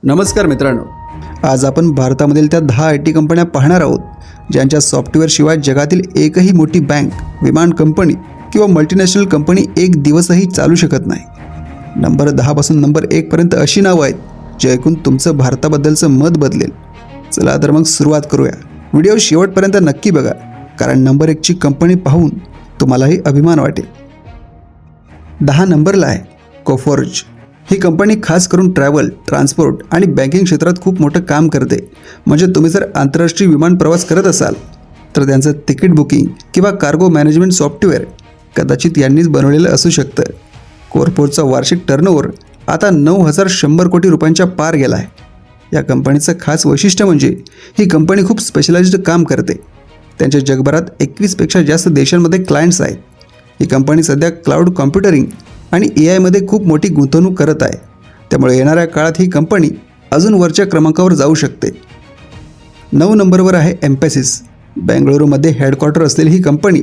नमस्कार मित्रांनो, आज आपण भारतामधील त्या 10 IT कंपन्या पाहणार आहोत ज्यांच्या सॉफ्टवेअरशिवाय जगातील एकही मोठी बँक, विमान कंपनी किंवा मल्टीनॅशनल कंपनी एक दिवसही चालू शकत नाही. नंबर 10 पासून नंबर 1 पर्यंत अशी नावं आहेत जे ऐकून तुमचं भारताबद्दलचं मत बदलेल. चला तर मग सुरुवात करूया. व्हिडिओ शेवटपर्यंत नक्की बघा, कारण नंबर 1 ची कंपनी पाहून तुम्हालाही अभिमान वाटेल. 10 नंबरला आहे कोफोर्ज. ही कंपनी खास करून ट्रॅव्हल, ट्रान्सपोर्ट आणि बँकिंग क्षेत्रात खूप मोठं काम करते. म्हणजे तुम्ही जर आंतरराष्ट्रीय विमान प्रवास करत असाल तर त्यांचं तिकीट बुकिंग किंवा कार्गो मॅनेजमेंट सॉफ्टवेअर कदाचित यांनीच बनवलेलं असू शकतं. कोफोर्जचा वार्षिक टर्नओव्हर आता 9,100 कोटी रुपयांच्या पार गेला आहे. या कंपनीचं खास वैशिष्ट्य म्हणजे ही कंपनी खूप स्पेशलाइज्ड काम करते. त्यांच्या जगभरात 21पेक्षा जास्त देशांमध्ये क्लायंट्स आहेत. ही कंपनी सध्या क्लाउड कॉम्प्युटरिंग आणि AI मध्ये खूप मोठी गुंतवणूक करत आहे. त्यामुळे येणाऱ्या काळात ही कंपनी अजून वरच्या क्रमांकावर जाऊ शकते. 9 नंबरवर आहे एम्फॅसिस. बेंगळुरूमध्ये हेडक्वार्टर असलेली ही कंपनी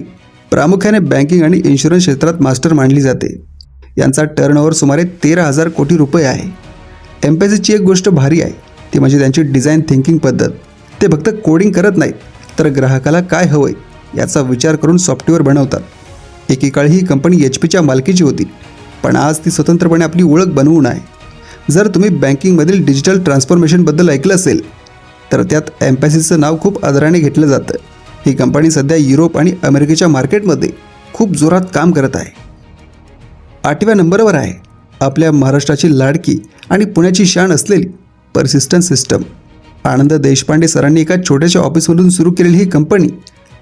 प्रामुख्याने बँकिंग आणि इन्शुरन्स क्षेत्रात मास्टर मानली जाते. यांचा टर्नओव्हर सुमारे 13,000 कोटी रुपये आहे. एम्फॅसिसची एक गोष्ट भारी आहे ती म्हणजे त्यांची डिझाईन थिंकिंग पद्धत. ते फक्त कोडिंग करत नाहीत तर ग्राहकाला काय हवंय याचा विचार करून सॉफ्टवेअर बनवतात. एकेकाळी ही कंपनी HPच्या मालकीची होती, पण आज ती स्वतंत्रपणे आपली ओळख बनवून आहे. जर तुम्ही बँकिंगमधील डिजिटल ट्रान्सफॉर्मेशनबद्दल ऐकलं असेल तर त्यात एम्फॅसिसचं नाव खूप आदराने घेतलं जातं. ही कंपनी सध्या युरोप आणि अमेरिकेच्या मार्केटमध्ये खूप जोरात काम करत आहे. 8व्या नंबरवर आहे आपल्या महाराष्ट्राची लाडकी आणि पुण्याची शान असलेली पर्सिस्टंट सिस्टम. आनंद देशपांडे सरांनी एका छोट्याशा ऑफिसमधून सुरू केलेली ही कंपनी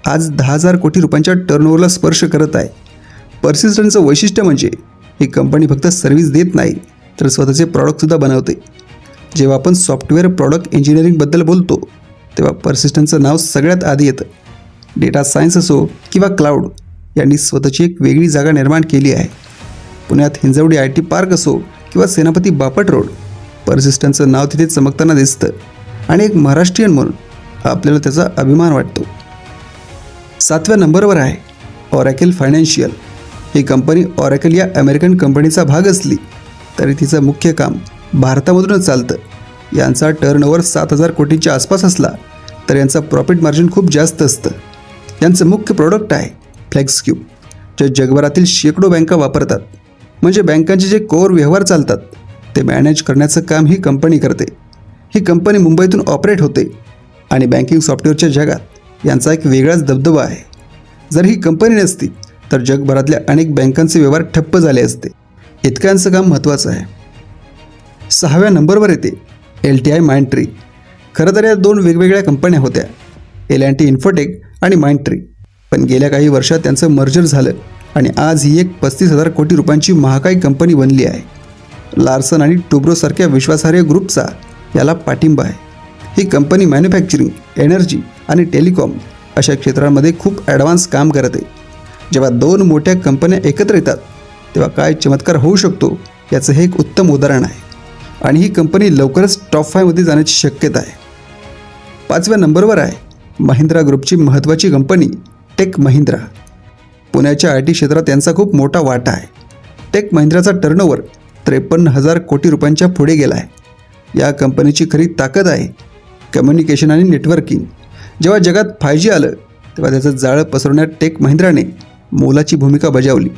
आज 10,000 कोटी रुपयांच्या टर्नओव्हरला स्पर्श करत आहे. पर्सिस्टंटचं वैशिष्ट्य म्हणजे ही कंपनी फक्त सर्व्हिस देत नाही तर स्वतःचे प्रॉडक्टसुद्धा बनवते. जेव्हा आपण सॉफ्टवेअर प्रॉडक्ट इंजिनिअरिंगबद्दल बोलतो तेव्हा पर्सिस्टंटचं नाव सगळ्यात आधी येतं. डेटा सायन्स असो किंवा क्लाउड, यांनी स्वतःची एक वेगळी जागा निर्माण केली आहे. पुण्यात हिंजवडी IT पार्क असो किंवा सेनापती बापट रोड, पर्सिस्टंटचं नाव तिथे चमकताना दिसतं आणि एक महाराष्ट्रीयन म्हणून आपल्याला त्याचा अभिमान वाटतो. 7व्या नंबरवर आहे ऑरॅकल फायनान्शियल. ही कंपनी ऑरॅकल या अमेरिकन कंपनीचा भाग असली तरी तिचं मुख्य काम भारतामधूनच चालतं. यांचा टर्नओव्हर 7,000 कोटींच्या आसपास असला तर यांचा प्रॉफिट मार्जिन खूप जास्त असतं. यांचं मुख्य प्रोडक्ट आहे फ्लेक्सक्यूब, जे जगभरातील शेकडो बँका वापरतात. म्हणजे बँकांचे जे कोर व्यवहार चालतात ते मॅनेज करण्याचं काम ही कंपनी करते. ही कंपनी मुंबईतून ऑपरेट होते आणि बँकिंग सॉफ्टवेअरच्या जगात यांचा एक वेगळाच दबदबा आहे. जर ही कंपनी नसती तर जगभरातल्या अनेक बँकांचे व्यवहार ठप्प झाले असते. इतक्यांचं काम महत्त्वाचं आहे. 6व्या नंबरवर येते LTI माइंडट्री. खरं तर या 2 वेगवेगळ्या कंपन्या होत्या, L&T इन्फोटेक आणि माइंडट्री. पण गेल्या काही वर्षात त्यांचं मर्जर झालं आणि आज ही एक 35,000 कोटी रुपयांची महाकाय कंपनी बनली आहे. लार्सन आणि टुब्रोसारख्या विश्वासार्ह ग्रुपचा याला पाठिंबा आहे. ही कंपनी मॅन्युफॅक्चरिंग, एनर्जी आणि टेलिकॉम अशा क्षेत्रांमध्ये खूप ॲडव्हान्स काम करते. जेव्हा 2 मोठ्या कंपन्या एकत्र येतात तेव्हा काय चमत्कार होऊ शकतो याचं हे एक उत्तम उदाहरण आहे. आणि ही कंपनी लवकरच टॉप 5 मध्ये जाण्याची शक्यता आहे. 5व्या नंबरवर आहे महिंद्रा ग्रुपची महत्त्वाची कंपनी टेक महिंद्रा. पुण्याच्या IT क्षेत्रात यांचा खूप मोठा वाटा आहे. टेक महिंद्राचा टर्नओव्हर 53,000 कोटी रुपयांच्या पुढे गेला आहे. या कंपनीची खरी ताकद आहे कम्युनिकेशन आणि नेटवर्किंग. जेव्हा जगात 5G आलं तेव्हा त्याचं जाळं पसरवण्यात टेक महिंद्राने मोलाची भूमिका बजावली.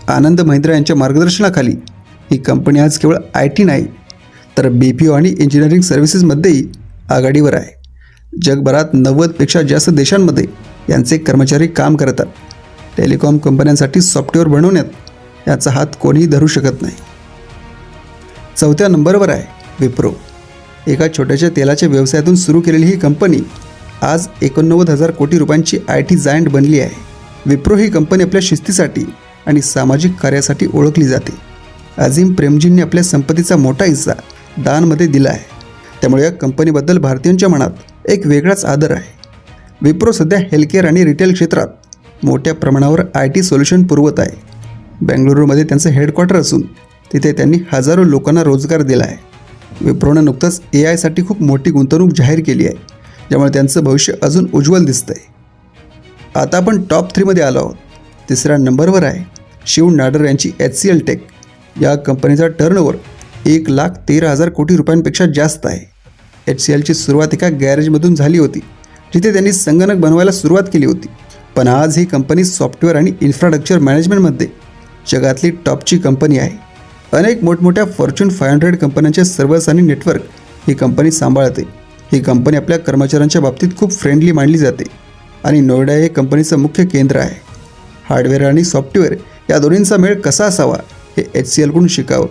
आनंद महिंद्रा यांच्या मार्गदर्शनाखाली ही कंपनी आज केवळ IT नाही तर BPO आणि इंजिनिअरिंग सर्व्हिसेसमध्येही आघाडीवर आहे. जगभरात 90पेक्षा जास्त देशांमध्ये यांचे कर्मचारी काम करतात. टेलिकॉम कंपन्यांसाठी सॉफ्टवेअर बनवण्यात याचा हात कोणीही धरू शकत नाही. 4थ्या नंबरवर आहे विप्रो. एका छोट्याशा तेलाच्या व्यवसायातून सुरू केलेली ही कंपनी आज 89,000 कोटी रुपयांची IT जायंट बनली आहे. विप्रो ही कंपनी आपल्या शिस्तीसाठी आणि सामाजिक कार्यासाठी ओळखली जाते. अझीम प्रेमजींनी आपल्या संपत्तीचा मोठा हिस्सा दानमध्ये दिला आहे. त्यामुळे या कंपनीबद्दल भारतीयांच्या मनात एक वेगळाच आदर आहे. विप्रो सध्या हेल्थकेअर आणि रिटेल क्षेत्रात मोठ्या प्रमाणावर IT सोल्युशन पुरवत आहे. बेंगळुरूमध्ये त्यांचं हेडक्वार्टर असून तिथे त्यांनी हजारो लोकांना रोजगार दिला आहे. विप्रोनं नुकतंच AI साठी खूप मोठी गुंतवणूक जाहीर केली आहे, ज्यामुळे त्यांचं भविष्य अजून उज्ज्वल दिसतंय. आता आपण टॉप 3 मध्ये आलो आहोत. 3ऱ्या नंबरवर आहे शिव नाडर यांची HCL टेक. या कंपनीचा टर्नओव्हर 1,13,000 कोटी रुपयांपेक्षा जास्त आहे. HCLची सुरुवात एका गॅरेजमधून झाली होती, जिथे त्यांनी संगणक बनवायला सुरुवात केली होती. पण आज ही कंपनी सॉफ्टवेअर आणि इन्फ्रास्ट्रक्चर मॅनेजमेंटमध्ये जगातली टॉपची कंपनी आहे. अनेक मोठमोठ्या फॉर्च्यून 500 कंपन्यांचे सर्व्हर्स आणि नेटवर्क ही कंपनी सांभाळते. ही कंपनी आपल्या कर्मचाऱ्यांच्या बाबतीत खूप फ्रेंडली मानली जाते आणि नोएडा हे कंपनीचं मुख्य केंद्र आहे. हार्डवेअर आणि सॉफ्टवेअर या दोन्हींचा मेळ कसा असावा हे HCLकडून शिकावं.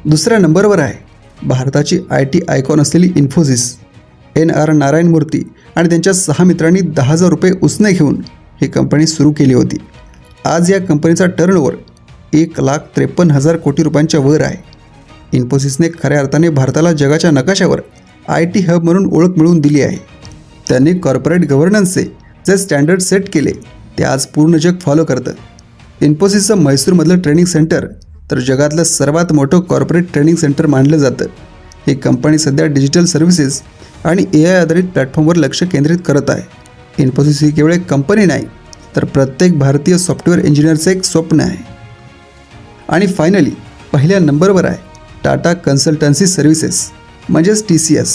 दुसऱ्या नंबरवर आहे भारताची IT आयकॉन असलेली इन्फोसिस. NR नारायण मूर्ती आणि त्यांच्या 6 मित्रांनी 10,000 रुपये उसने घेऊन ही कंपनी सुरू केली होती. आज या कंपनीचा टर्नओव्हर 1,53,000 कोटी रुपयांच्या वर आहे. इन्फोसिसने खऱ्या अर्थाने भारताला जगाच्या नकाशावर IT हब म्हणून ओळख मिळवून दिली आहे. त्यांनी कॉर्पोरेट गव्हर्नन्सचे जे स्टँडर्ड सेट केले ते आज पूर्ण जग फॉलो करतं. इन्फोसिसचं म्हैसूरमधलं ट्रेनिंग सेंटर तर जगातलं सर्वात मोठं कॉर्पोरेट ट्रेनिंग सेंटर मानलं जातं. ही कंपनी सध्या डिजिटल सर्व्हिसेस आणि AI आधारित प्लॅटफॉर्मवर लक्ष केंद्रित करत आहे. इन्फोसिस ही केवळ एक कंपनी नाही, तर प्रत्येक भारतीय सॉफ्टवेअर इंजिनिअरचं एक स्वप्न आहे. आणि फायनली पहिल्या नंबरवर आहे टाटा कन्सल्टन्सी सर्व्हिसेस म्हणजेच TCS.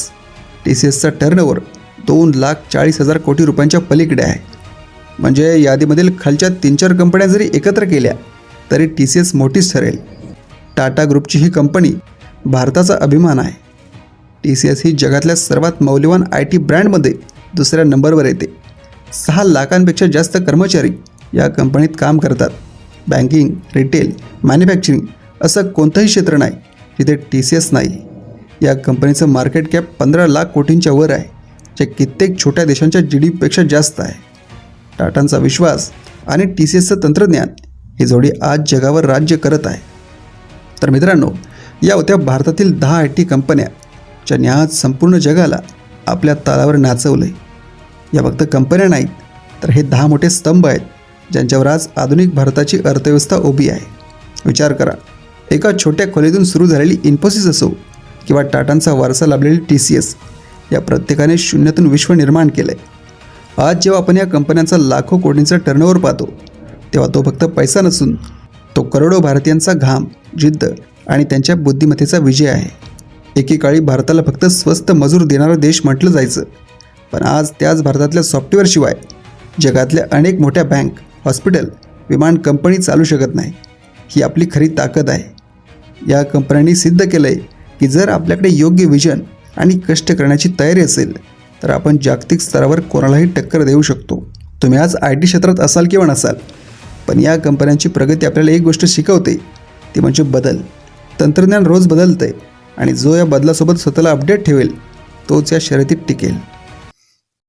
TCSचा टर्नओव्हर 2,40,000 कोटी रुपयांच्या पलीकडे आहे. म्हणजे यादीमधील खालच्या 3-4 कंपन्या जरी एकत्र केल्या तरी TCS मोठीच ठरेल. टाटा ग्रुपची ही कंपनी भारताचा अभिमान आहे. TCS ही जगातल्या सर्वात मौल्यवान IT ब्रँडमध्ये दुसऱ्या नंबरवर येते. 6 लाखांपेक्षा जास्त कर्मचारी या कंपनीत काम करतात. बँकिंग, रिटेल, मॅन्युफॅक्चरिंग असं कोणतंही क्षेत्र नाही जिथे TCS नाही. या कंपनीचं मार्केट कॅप 15 लाख कोटींच्या वर आहे, जे कित्येक छोट्या देशांच्या GDPपेक्षा जास्त आहे. टाटांचा विश्वास आणि TCSचं तंत्रज्ञान ही जोडी आज जगावर राज्य करत आहे. तर मित्रांनो, या होत्या भारतातील 10 IT कंपन्या ज्यांनी आज संपूर्ण जगाला आपल्या तालावर नाचवलं. या फक्त कंपन्या नाहीत, तर हे 10 मोठे स्तंभ आहेत ज्यांच्यावर आज आधुनिक भारताची अर्थव्यवस्था उभी आहे. विचार करा, एका छोट्या खोलीतून सुरू झालेली इन्फोसिस असो किंवा टाटांचा वारसा लाभलेली TCS, या प्रत्येकाने शून्यातून विश्व निर्माण केलं आहे. आज जेव्हा आपण या कंपन्यांचा लाखो कोटींचा टर्नओव्हर पाहतो, तेव्हा तो फक्त पैसा नसून तो करोडो भारतीयांचा घाम, जिद्द आणि त्यांच्या बुद्धिमत्तेचा विजय आहे. एकेकाळी भारताला फक्त स्वस्त मजूर देणारा देश म्हटलं जायचं, पण आज त्याच भारतातल्या सॉफ्टवेअरशिवाय जगातल्या अनेक मोठ्या बँक, हॉस्पिटल, विमान कंपनी चालू शकत नाही. ही आपली खरी ताकद आहे. या कंपन्यांनी सिद्ध केलं आहे की जर आपल्याकडे योग्य विजन आणि कष्ट करण्याची तयारी असेल तर आपण जागतिक स्तरावर कोणालाही टक्कर देऊ शकतो. तुम्ही आज IT क्षेत्रात असाल किंवा नसाल, पण या कंपन्यांची प्रगती आपल्याला एक गोष्ट शिकवते, ती म्हणजे बदल. तंत्रज्ञान रोज बदलतंय आणि जो या बदलासोबत स्वतःला अपडेट ठेवेल तोच या शर्यतीत टिकेल.